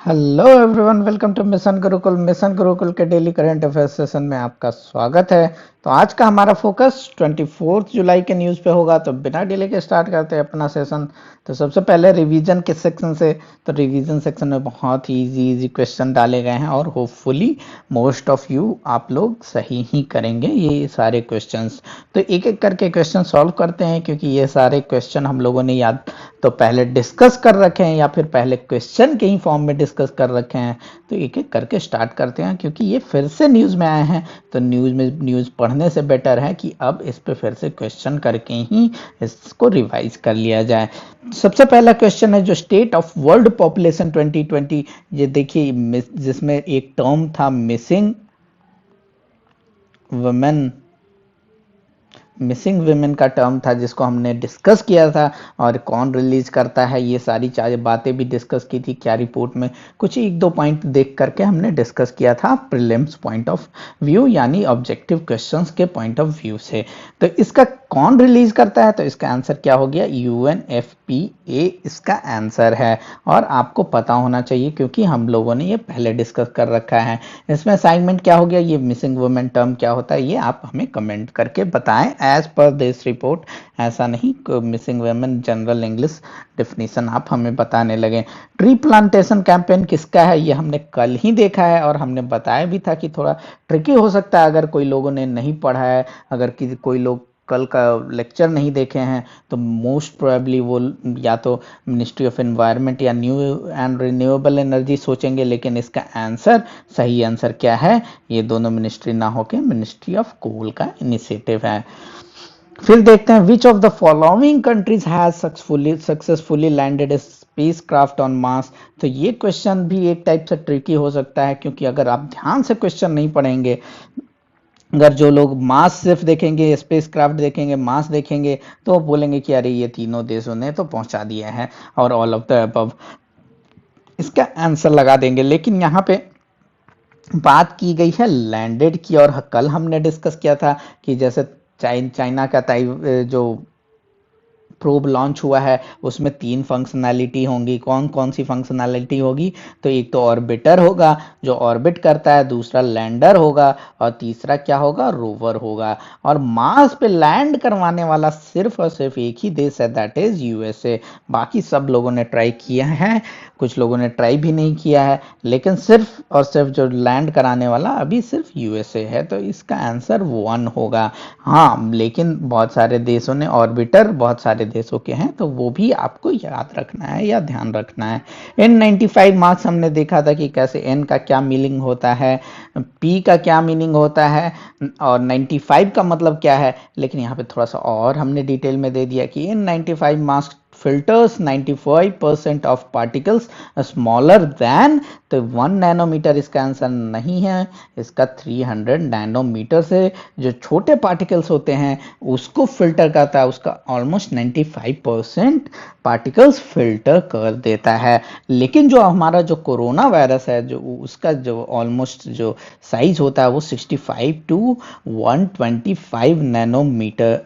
Hello everyone, welcome to mission Gurukul के daily current affairs session में आपका स्वागत है। तो आज का हमारा फोकस 24 जुलाई के न्यूज़ पे होगा। तो बिना डिले के स्टार्ट करते हैं अपना सेशन। तो सबसे पहले रिवीजन के सेक्शन से। तो रिवीजन सेक्शन में बहुत ही इजी क्वेश्चन डाले गए हैं और होपफुली मोस्ट ऑफ यू आप लोग सही ही करेंगे ये सारे क्वेश्चंस। तो एक एक करके क्वेश्चन सॉल्व करते हैं, क्योंकि ये सारे क्वेश्चन हम लोगों ने याद तो पहले डिस्कस कर रखे हैं या फिर पहले क्वेश्चन के ही फॉर्म में डिस्कस कर रखे हैं। तो एक एक करके स्टार्ट करते हैं, क्योंकि ये फिर से न्यूज़ में आए हैं। तो न्यूज़ पढ़ने से बेटर है कि अब इस पे फिर से क्वेश्चन करके ही इसको रिवाइज कर लिया जाए। सबसे पहला क्वेश्चन है जो स्टेट ऑफ वर्ल्ड पॉपुलेशन 2020, ये देखिए जिसमें एक टर्म था मिसिंग वुमेन का टर्म था, जिसको हमने डिस्कस किया था। और कौन रिलीज करता है, ये सारी चार बातें भी डिस्कस की थी। क्या रिपोर्ट में कुछ एक दो पॉइंट देख करके हमने डिस्कस किया था प्रीलिम्स पॉइंट ऑफ व्यू, यानी ऑब्जेक्टिव क्वेश्चंस के पॉइंट ऑफ व्यू से। तो इसका कौन रिलीज करता है, तो इसका आंसर क्या हो गया, UNFPA इसका आंसर है। और आपको पता होना चाहिए, क्योंकि हम लोगों ने ये पहले डिस्कस कर रखा है। इसमें असाइनमेंट क्या हो गया, ये मिसिंग वुमेन टर्म क्या होता है, ये आप हमें कमेंट करके बताएं एज पर दिस रिपोर्ट। ऐसा नहीं missing women general English definition आप हमें बताने लगे। ट्री प्लांटेशन कैंपेन किसका है, ये हमने कल ही देखा है और हमने बताया भी था कि थोड़ा ट्रिकी हो सकता है अगर कोई लोगों ने नहीं पढ़ा है। अगर कोई लोग कल का लेक्चर नहीं देखे हैं तो मोस्ट प्रोबेबली वो या तो मिनिस्ट्री ऑफ एनवायरनमेंट या न्यू एंड रिन्यूएबल एनर्जी सोचेंगे, लेकिन इसका आंसर सही आंसर क्या है, ये दोनों मिनिस्ट्री ना होके मिनिस्ट्री ऑफ कोल का इनिशिएटिव है। फिर देखते हैं which of the following countries has successfully landed A spacecraft on Mars. तो ये क्वेश्चन भी एक टाइप से ट्रिकी हो सकता है, क्योंकि अगर आप ध्यान से क्वेश्चन नहीं पढ़ेंगे, अगर जो लोग मास सिर्फ देखेंगे, स्पेसक्राफ्ट देखेंगे, मास देखेंगे, तो वो बोलेंगे कि अरे ये तीनों देशों ने तो पहुंचा दिया है और ऑल ऑफ द अबव इसका आंसर लगा देंगे। लेकिन यहाँ पे बात की गई है लैंडेड की, और कल हमने डिस्कस किया था कि जैसे चाइना का जो प्रोब लॉन्च हुआ है उसमें 3 फंक्शनैलिटी होंगी। कौन कौन सी फंक्शनैलिटी होगी, तो एक तो ऑर्बिटर होगा जो ऑर्बिट करता है, दूसरा लैंडर होगा और तीसरा क्या होगा, रोवर होगा। और मार्स पे लैंड करवाने वाला सिर्फ और सिर्फ एक ही देश है, दैट इज USA। बाकी सब लोगों ने ट्राई किया है, कुछ लोगों ने ट्राई भी नहीं किया है, लेकिन सिर्फ और सिर्फ जो लैंड कराने वाला अभी सिर्फ USA है। तो इसका आंसर 1 होगा। हाँ, लेकिन बहुत सारे देशों ने ऑर्बिटर बहुत सारे देशों के हैं, तो वो भी आपको याद रखना है या ध्यान रखना है। N95 मार्क्स हमने देखा था कि कैसे N का क्या मीनिंग होता है, P का क्या मीनिंग होता है और 95 का मतलब क्या है। लेकिन यहाँ पे थोड़ा सा और हमने डिटेल में दे दिया कि N95 marks filters 95% of particles smaller than, तो 1 नैनोमीटर इसका आंसर नहीं है, इसका 300 नैनोमीटर से जो छोटे पार्टिकल्स होते हैं उसको फिल्टर करता है, उसका ऑलमोस्ट 95% पार्टिकल्स फिल्टर कर देता है। लेकिन जो हमारा जो कोरोना वायरस है, जो उसका जो ऑलमोस्ट जो साइज होता है वो 65 टू 125 नैनोमीटर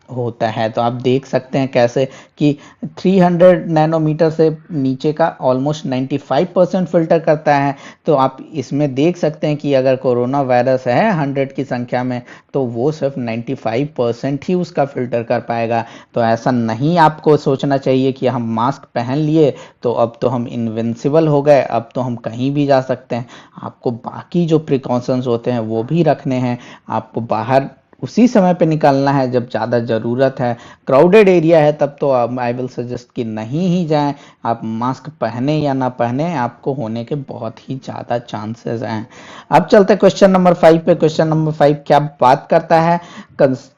होता है। तो आप देख सकते हैं कैसे कि 300 नैनोमीटर से नीचे का ऑलमोस्ट 95% फिल्टर करता है। तो आप इसमें देख सकते हैं कि अगर कोरोना वायरस है 100 की संख्या में, तो वो सिर्फ 95% ही उसका फिल्टर कर पाएगा। तो ऐसा नहीं आपको सोचना चाहिए कि हम मास्क पहन लिए तो अब तो हम इनविंसिबल हो गए, अब तो हम कहीं भी जा सकते हैं। आपको बाकी जो प्रिकॉशंस होते हैं वो भी रखने हैं। आपको बाहर उसी समय पे निकलना है जब ज़्यादा ज़रूरत है। क्राउडेड एरिया है तब तो आई विल सजेस्ट कि नहीं ही जाएं। आप मास्क पहने या ना पहने, आपको होने के बहुत ही ज़्यादा चांसेस हैं। अब चलते हैं क्वेश्चन नंबर 5 पे। क्वेश्चन नंबर 5 क्या बात करता है,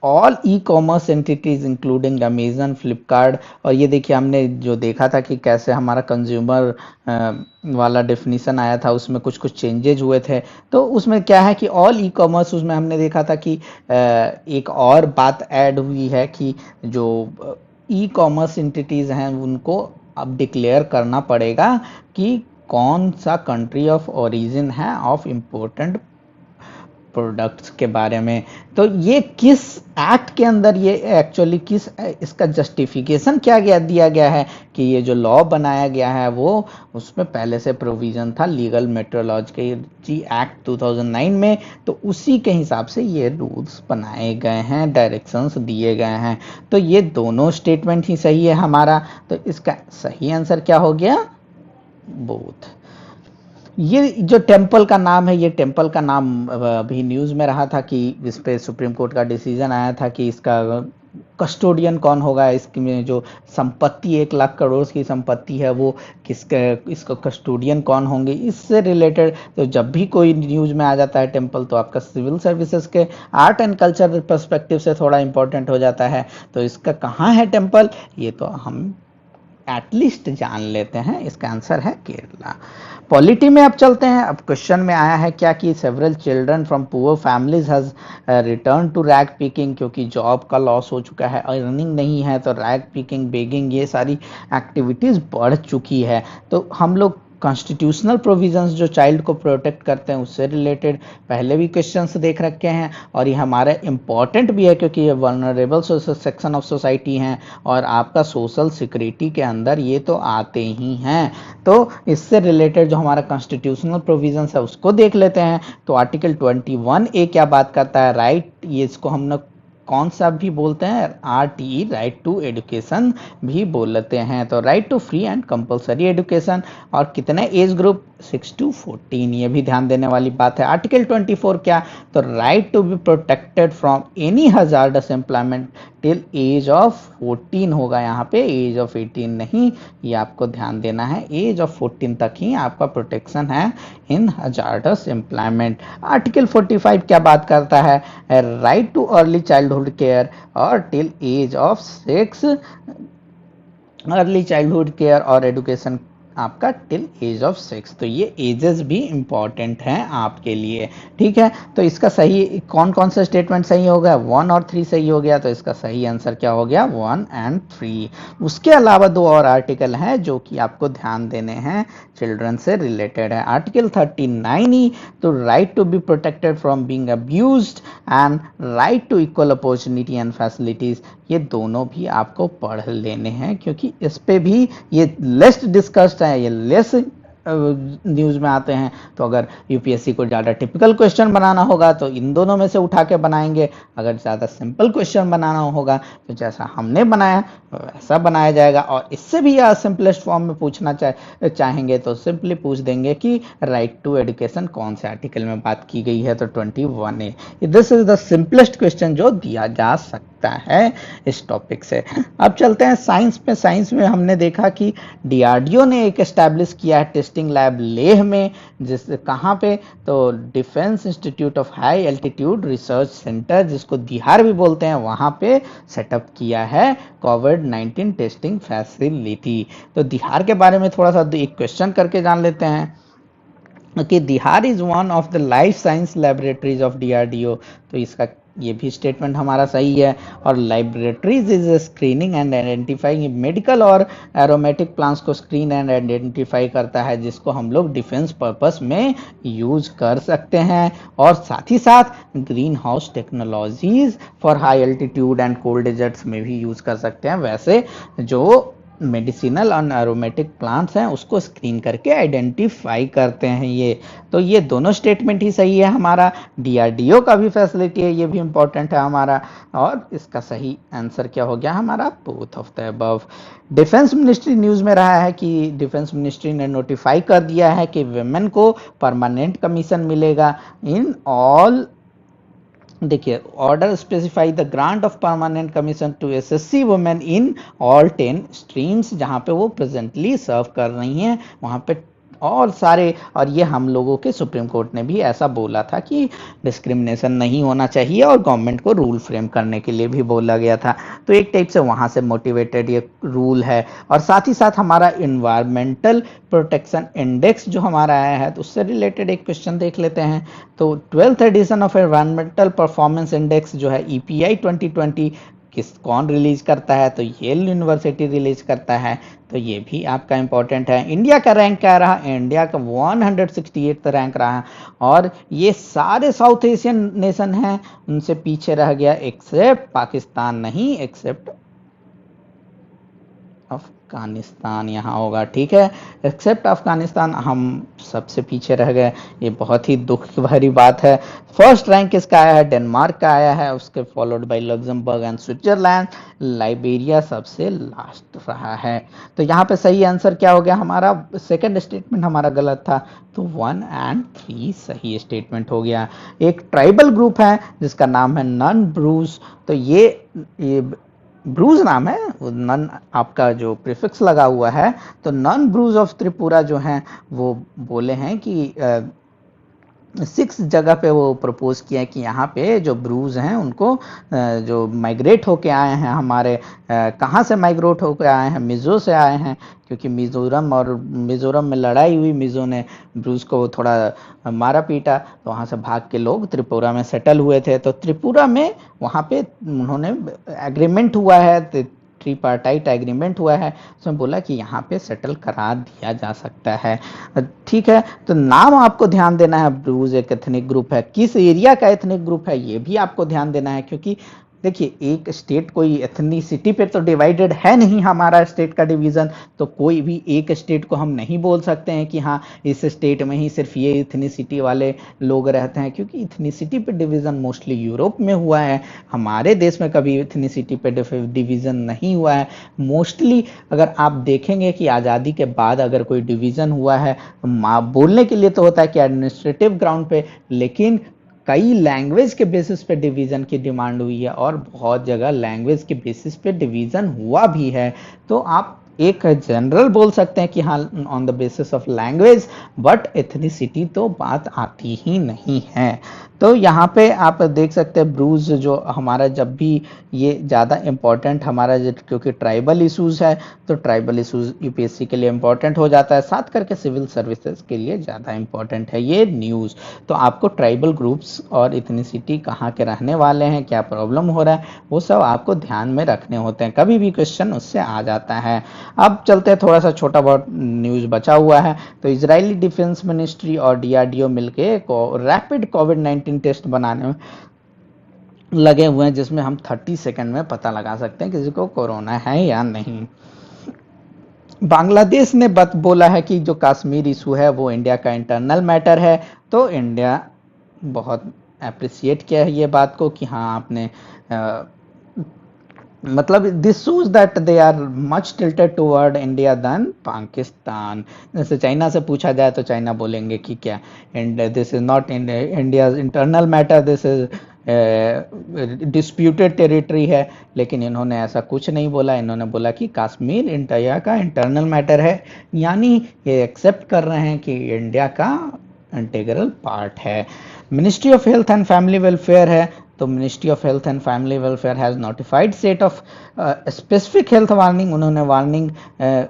all e commerce entities including Amazon, Flipkart. और ये देखिए हमने जो देखा था कि कैसे हमारा कंज्यूमर वाला डेफिनेशन आया था, उसमें कुछ कुछ चेंजेज हुए थे। तो उसमें क्या है कि ऑल ई कॉमर्स, उसमें हमने देखा था कि एक और बात ऐड हुई है कि जो ई कॉमर्स एंटिटीज हैं उनको अब डिक्लेयर करना पड़ेगा कि कौन सा कंट्री ऑफ ओरिजिन है ऑफ इम्पोर्टेंट प्रोडक्ट्स के बारे में। तो ये किस एक्ट के अंदर, ये एक्चुअली किस, इसका जस्टिफिकेशन क्या दिया गया है कि ये जो लॉ बनाया गया है वो, उसमें पहले से प्रोविजन था लीगल मेट्रोलॉजी एक्ट 2009 में, तो उसी के हिसाब से ये रूल्स बनाए गए हैं, डायरेक्शंस दिए गए हैं। तो ये दोनों स्टेटमेंट ही सही है हमारा। तो इसका सही आंसर क्या हो गया? बोथ। ये जो टेम्पल का नाम है, ये टेम्पल का नाम अभी न्यूज़ में रहा था कि इस पे सुप्रीम कोर्ट का डिसीजन आया था कि इसका कस्टोडियन कौन होगा, इसमें जो संपत्ति 1 लाख करोड़ की संपत्ति है वो किसका, इसका कस्टोडियन कौन होंगे, इससे रिलेटेड। तो जब भी कोई न्यूज़ में आ जाता है टेम्पल, तो आपका सिविल सर्विसेज के आर्ट एंड कल्चर पर्सपेक्टिव से थोड़ा इंपॉर्टेंट हो जाता है। तो इसका कहाँ है टेम्पल, ये तो हम एटलीस्ट जान लेते हैं। इसका आंसर है केरला। पॉलिटी में अब चलते हैं। अब क्वेश्चन में आया है क्या कि several children from poor families has return to rag picking, क्योंकि जॉब का लॉस हो चुका है, अर्निंग नहीं है, तो रैग पिकिंग, बेगिंग, ये सारी एक्टिविटीज़ बढ़ चुकी है। तो हम लोग कॉन्स्टिट्यूशनल प्रोविजंस जो चाइल्ड को प्रोटेक्ट करते हैं उससे रिलेटेड पहले भी क्वेश्चंस देख रखे हैं, और ये हमारे इम्पॉर्टेंट भी है क्योंकि ये वल्नरेबल सेक्शन ऑफ सोसाइटी हैं और आपका सोशल सिक्योरिटी के अंदर ये तो आते ही हैं। तो इससे रिलेटेड जो हमारा कॉन्स्टिट्यूशनल प्रोविजंस है उसको देख लेते हैं। तो आर्टिकल 21A क्या बात करता है? राइट, ये इसको हम लोग कौन सा भी बोलते हैं? RTE, राइट टू एजुकेशन भी बोलते हैं। तो right to free and compulsory education, और कितने एज ग्रुप? 6 to 14, ये भी ध्यान देने वाली बात है। आर्टिकल 24 क्या? तो right to be protected from any hazardous employment till age of 14 होगा यहाँ पे, एज ऑफ 18 नहीं, ये आपको ध्यान देना है। एज ऑफ 14 तक ही आपका प्रोटेक्शन है इन हजार्डस एम्प्लॉयमेंट। आर्टिकल 45 क्या बात करता है? Right to early childhood care और till age of 6, early childhood care और एजुकेशन आपका टिल एज ऑफ 6। तो ये एजेस भी इंपॉर्टेंट हैं आपके लिए, ठीक है। तो इसका सही कौन कौन सा स्टेटमेंट सही हो गया? 1 और 3 सही हो गया। तो इसका सही आंसर क्या हो गया? 1 और 3। उसके अलावा 2 और आर्टिकल हैं जो कि आपको ध्यान देने हैं, चिल्ड्रन से रिलेटेड है। आर्टिकल 39E, तो right to be protected from being abused and right to equal opportunity and facilities, ये दोनों भी आपको पढ़ लेने हैं क्योंकि इस पे भी ये लेस डिस्कस्ड है, ये लेस न्यूज़ में आते हैं। तो अगर यूपीएससी को ज़्यादा टिपिकल क्वेश्चन बनाना होगा तो इन दोनों में से उठा के बनाएंगे, अगर ज़्यादा सिंपल क्वेश्चन बनाना होगा तो जैसा हमने बनाया वैसा बनाया जाएगा। और इससे भी या सिंपलेस्ट फॉर्म में पूछना चाहेंगे तो सिंपली पूछ देंगे कि राइट टू एजुकेशन कौन से आर्टिकल में बात की गई है, तो 21A। This is the simplest question जो दिया जा सकता है इस टॉपिक से। अब चलते हैं साइंस में। साइंस में हमने देखा कि डीआरडीओ ने एक एस्टैब्लिश किया है टेस्टिंग लैब लेह में, जिस कहाँ पे? तो defence institute of high altitude research centre, जिसको दिहार भी बोलते हैं, वहाँ पे सेटअप किया है कोविड-19 टेस्टिंग फैसिलिटी। तो दिहार के बारे में थोड़ा सा एक क्वेश्चन करके जान लेते हैं कि DIHAR is one of the life science laboratories of DRDO. तो इसका ये भी स्टेटमेंट हमारा सही है। और laboratories is screening and identifying medical और एरोमेटिक प्लांट्स को स्क्रीन एंड आइडेंटिफाई करता है, जिसको हम लोग डिफेंस पर्पस में यूज कर सकते हैं। और साथ ही साथ green house technologies for high altitude and cold deserts में भी यूज कर सकते हैं। वैसे जो मेडिसिनल और एरोमेटिक प्लांट्स हैं उसको स्क्रीन करके आइडेंटिफाई करते हैं ये। तो ये दोनों स्टेटमेंट ही सही है हमारा। डीआरडीओ का भी फैसिलिटी है, ये भी इंपॉर्टेंट है हमारा। और इसका सही आंसर क्या हो गया हमारा? Both of the above. Defence ministry news में रहा है कि डिफेंस मिनिस्ट्री ने नोटिफाई कर दिया है कि विमेन को परमानेंट कमीशन मिलेगा इन ऑल, देखिए, order specify the grant of permanent commission to SSC women in all 10 streams, जहां पे वो प्रेजेंटली सर्व कर रही हैं वहां पे और सारे। और ये हम लोगों के सुप्रीम कोर्ट ने भी ऐसा बोला था कि डिस्क्रिमिनेशन नहीं होना चाहिए, और गवर्नमेंट को रूल फ्रेम करने के लिए भी बोला गया था। तो एक टाइप से वहाँ से मोटिवेटेड ये रूल है। और साथ ही साथ हमारा इन्वायरमेंटल प्रोटेक्शन इंडेक्स जो हमारा आया है, तो उससे रिलेटेड एक क्वेश्चन देख लेते हैं। तो 12th edition of environmental performance index जो है EPI 2020 कौन रिलीज करता है, तो येल यूनिवर्सिटी रिलीज करता है, तो ये भी आपका इंपॉर्टेंट है। इंडिया का रैंक क्या रहा, इंडिया का 168 रैंक रहा, और ये सारे साउथ एशियन नेशन हैं उनसे पीछे रह गया, एक्सेप्ट पाकिस्तान नहीं, एक्सेप्ट अफगानिस्तान यहाँ होगा, ठीक है, एक्सेप्ट अफगानिस्तान हम सबसे पीछे रह गए। ये बहुत ही दुख भरी बात है। फर्स्ट रैंक किसका आया है, डेनमार्क का आया है, उसके followed by Luxembourg and Switzerland, Liberia सबसे लास्ट रहा है। तो यहाँ पे सही आंसर क्या हो गया हमारा, सेकंड स्टेटमेंट हमारा गलत था, तो 1 और 3 सही स्टेटमेंट हो गया। एक ट्राइबल ग्रुप है जिसका नाम है नन ब्रूज, तो ये ब्रूज नाम है, नन आपका जो प्रीफिक्स लगा हुआ है, तो नन ब्रूज ऑफ त्रिपुरा जो हैं वो बोले हैं कि 6 जगह पे वो प्रपोज किया कि यहाँ पे जो ब्रूज हैं उनको जो माइग्रेट होके आए हैं हमारे, कहाँ से माइग्रेट होके आए हैं, मिज़ो से आए हैं, क्योंकि मिज़ोरम में लड़ाई हुई, मिज़ो ने ब्रूज को थोड़ा मारा पीटा, तो वहाँ से भाग के लोग त्रिपुरा में सेटल हुए थे। तो त्रिपुरा में वहाँ पे उन्होंने एग्रीमेंट हुआ है, ट्रीपार्टाइट एग्रीमेंट हुआ है, उसमें बोला कि यहाँ पे सेटल करा दिया जा सकता है, ठीक है। तो नाम आपको ध्यान देना है, ब्रूज एक एथनिक ग्रुप है, किस एरिया का एथनिक ग्रुप है ये भी आपको ध्यान देना है, क्योंकि देखिए एक स्टेट कोई एथनिसिटी पे तो डिवाइडेड है नहीं, हमारा स्टेट का डिवीजन, तो कोई भी एक स्टेट को हम नहीं बोल सकते हैं कि हाँ इस स्टेट में ही सिर्फ ये एथनिसिटी वाले लोग रहते हैं, क्योंकि एथनिसिटी पे डिवीजन मोस्टली यूरोप में हुआ है, हमारे देश में कभी एथनिसिटी पे डिवीजन नहीं हुआ है। मोस्टली अगर आप देखेंगे कि आज़ादी के बाद अगर कोई डिवीजन हुआ है, बोलने के लिए तो होता है कि एडमिनिस्ट्रेटिव ग्राउंड पे, लेकिन कई लैंग्वेज के बेसिस पे डिवीजन की डिमांड हुई है, और बहुत जगह लैंग्वेज के बेसिस पे डिवीजन हुआ भी है। तो आप एक जनरल बोल सकते हैं कि हाँ on the basis of language, but ethnicity तो बात आती ही नहीं है। तो यहाँ पे आप देख सकते हैं ब्रूज जो हमारा, जब भी ये ज़्यादा इम्पोर्टेंट हमारा, क्योंकि ट्राइबल इशूज़ है, तो ट्राइबल इशूज़ यूपीएससी के लिए इम्पोर्टेंट हो जाता है, साथ करके सिविल सर्विसेज के लिए ज़्यादा इम्पोर्टेंट है ये न्यूज़। तो आपको ट्राइबल ग्रुप्स और इथनिसिटी कहाँ के रहने वाले हैं, क्या प्रॉब्लम हो रहा है, वो सब आपको ध्यान में रखने होते हैं, कभी भी क्वेश्चन उससे आ जाता है। अब चलते हैं, थोड़ा सा छोटा बहुत न्यूज़ बचा हुआ है। तो इजरायली डिफेंस मिनिस्ट्री और डीआरडीओ मिलके रैपिड कोविड-19 टेस्ट बनाने में लगे हुए हैं, जिसमें हम 30 सेकंड में पता लगा सकते हैं किसी को कोरोना है या नहीं। बांग्लादेश ने बोला है कि जो कश्मीर इशू है वो इंडिया का इंटरनल मैटर है, तो इंडिया बहुत अप्रिशिएट किया है ये बात को कि हाँ आपने मतलब this shows that they are much tilted toward India than Pakistan. जैसे चाइना से पूछा जाए तो चाइना बोलेंगे कि क्या, and this is not India internal matter, this is disputed territory है, लेकिन इन्होंने ऐसा कुछ नहीं बोला, इन्होंने बोला कि कश्मीर इंडिया का इंटरनल मैटर है, यानी ये एक्सेप्ट कर रहे हैं कि इंडिया का इंटीग्रल पार्ट है। Ministry of health and family welfare है, तो ministry of health and family welfare has notified set of specific health warning, उन्होंने वार्निंग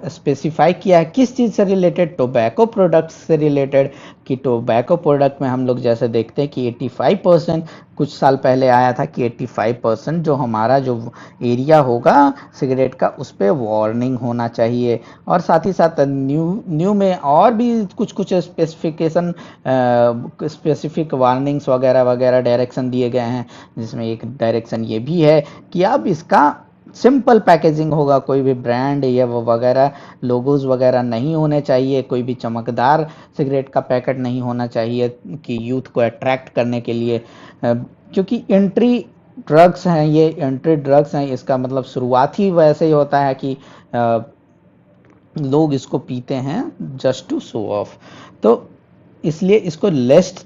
स्पेसिफाई किया है किस चीज़ से रिलेटेड, टोबैको प्रोडक्ट्स से रिलेटेड, कि टोबैको प्रोडक्ट में हम लोग जैसे देखते हैं कि 85%, कुछ साल पहले आया था कि 85% जो हमारा जो एरिया होगा सिगरेट का उस पर वार्निंग होना चाहिए, और साथ ही साथ न्यू में और भी कुछ स्पेसिफिकेशन स्पेसिफिक वार्निंग्स वगैरह वगैरह डायरेक्शन दिए गए हैं, जिसमें एक डायरेक्शन ये भी है कि अब इसका सिंपल पैकेजिंग होगा, कोई भी ब्रांड या वो वगैरह लोगोज वगैरह नहीं होने चाहिए, कोई भी चमकदार सिगरेट का पैकेट नहीं होना चाहिए कि यूथ को अट्रैक्ट करने के लिए, क्योंकि एंट्री ड्रग्स हैं, ये एंट्री ड्रग्स हैं, इसका मतलब शुरुआत ही वैसे ही होता है कि लोग इसको पीते हैं जस्ट टू शो ऑफ, तो इसलिए इसको लीस्ट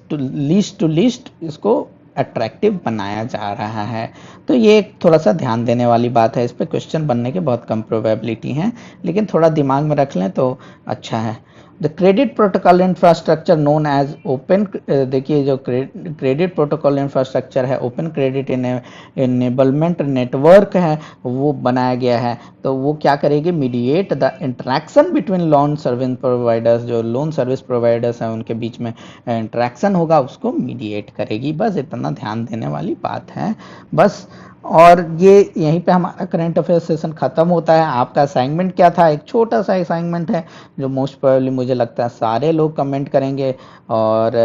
टू लीस्ट इसको अट्रैक्टिव बनाया जा रहा है। तो ये एक थोड़ा सा ध्यान देने वाली बात है, इस पर क्वेश्चन बनने के बहुत कम प्रोबेबिलिटी हैं, लेकिन थोड़ा दिमाग में रख लें तो अच्छा है। The credit protocol infrastructure known as open, देखिए जो क्रेडिट प्रोटोकॉल इंफ्रास्ट्रक्चर है, ओपन क्रेडिट इनेबलमेंट नेटवर्क है, वो बनाया गया है, तो वो क्या करेगी, mediate the interaction between loan service providers, जो लोन सर्विस प्रोवाइडर्स हैं उनके बीच में इंटरेक्शन होगा उसको मीडिएट करेगी, बस इतना ध्यान देने वाली बात है बस। और ये यहीं पे हमारा करंट अफेयर सेशन खत्म होता है। आपका असाइनमेंट क्या था? एक छोटा सा असाइनमेंट है जो मोस्ट प्रोबेबली मुझे लगता है सारे लोग कमेंट करेंगे, और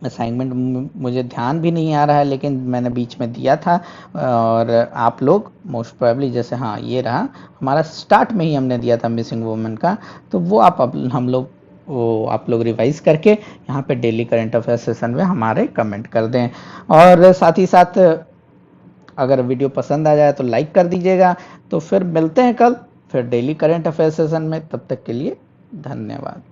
असाइनमेंट मुझे ध्यान भी नहीं आ रहा है लेकिन मैंने बीच में दिया था, और आप लोग मोस्ट प्रोबेबली जैसे, हाँ ये रहा हमारा, स्टार्ट में ही हमने दिया था मिसिंग वुमेन का, तो वो हम लोग वो आप लोग रिवाइज करके यहाँ पे डेली करंट अफेयर सेशन में हमारे कमेंट कर दें। और साथ ही साथ अगर वीडियो पसंद आ जाए तो लाइक कर दीजिएगा। तो फिर मिलते हैं कल फिर डेली करंट अफेयर सेशन में, तब तक के लिए धन्यवाद।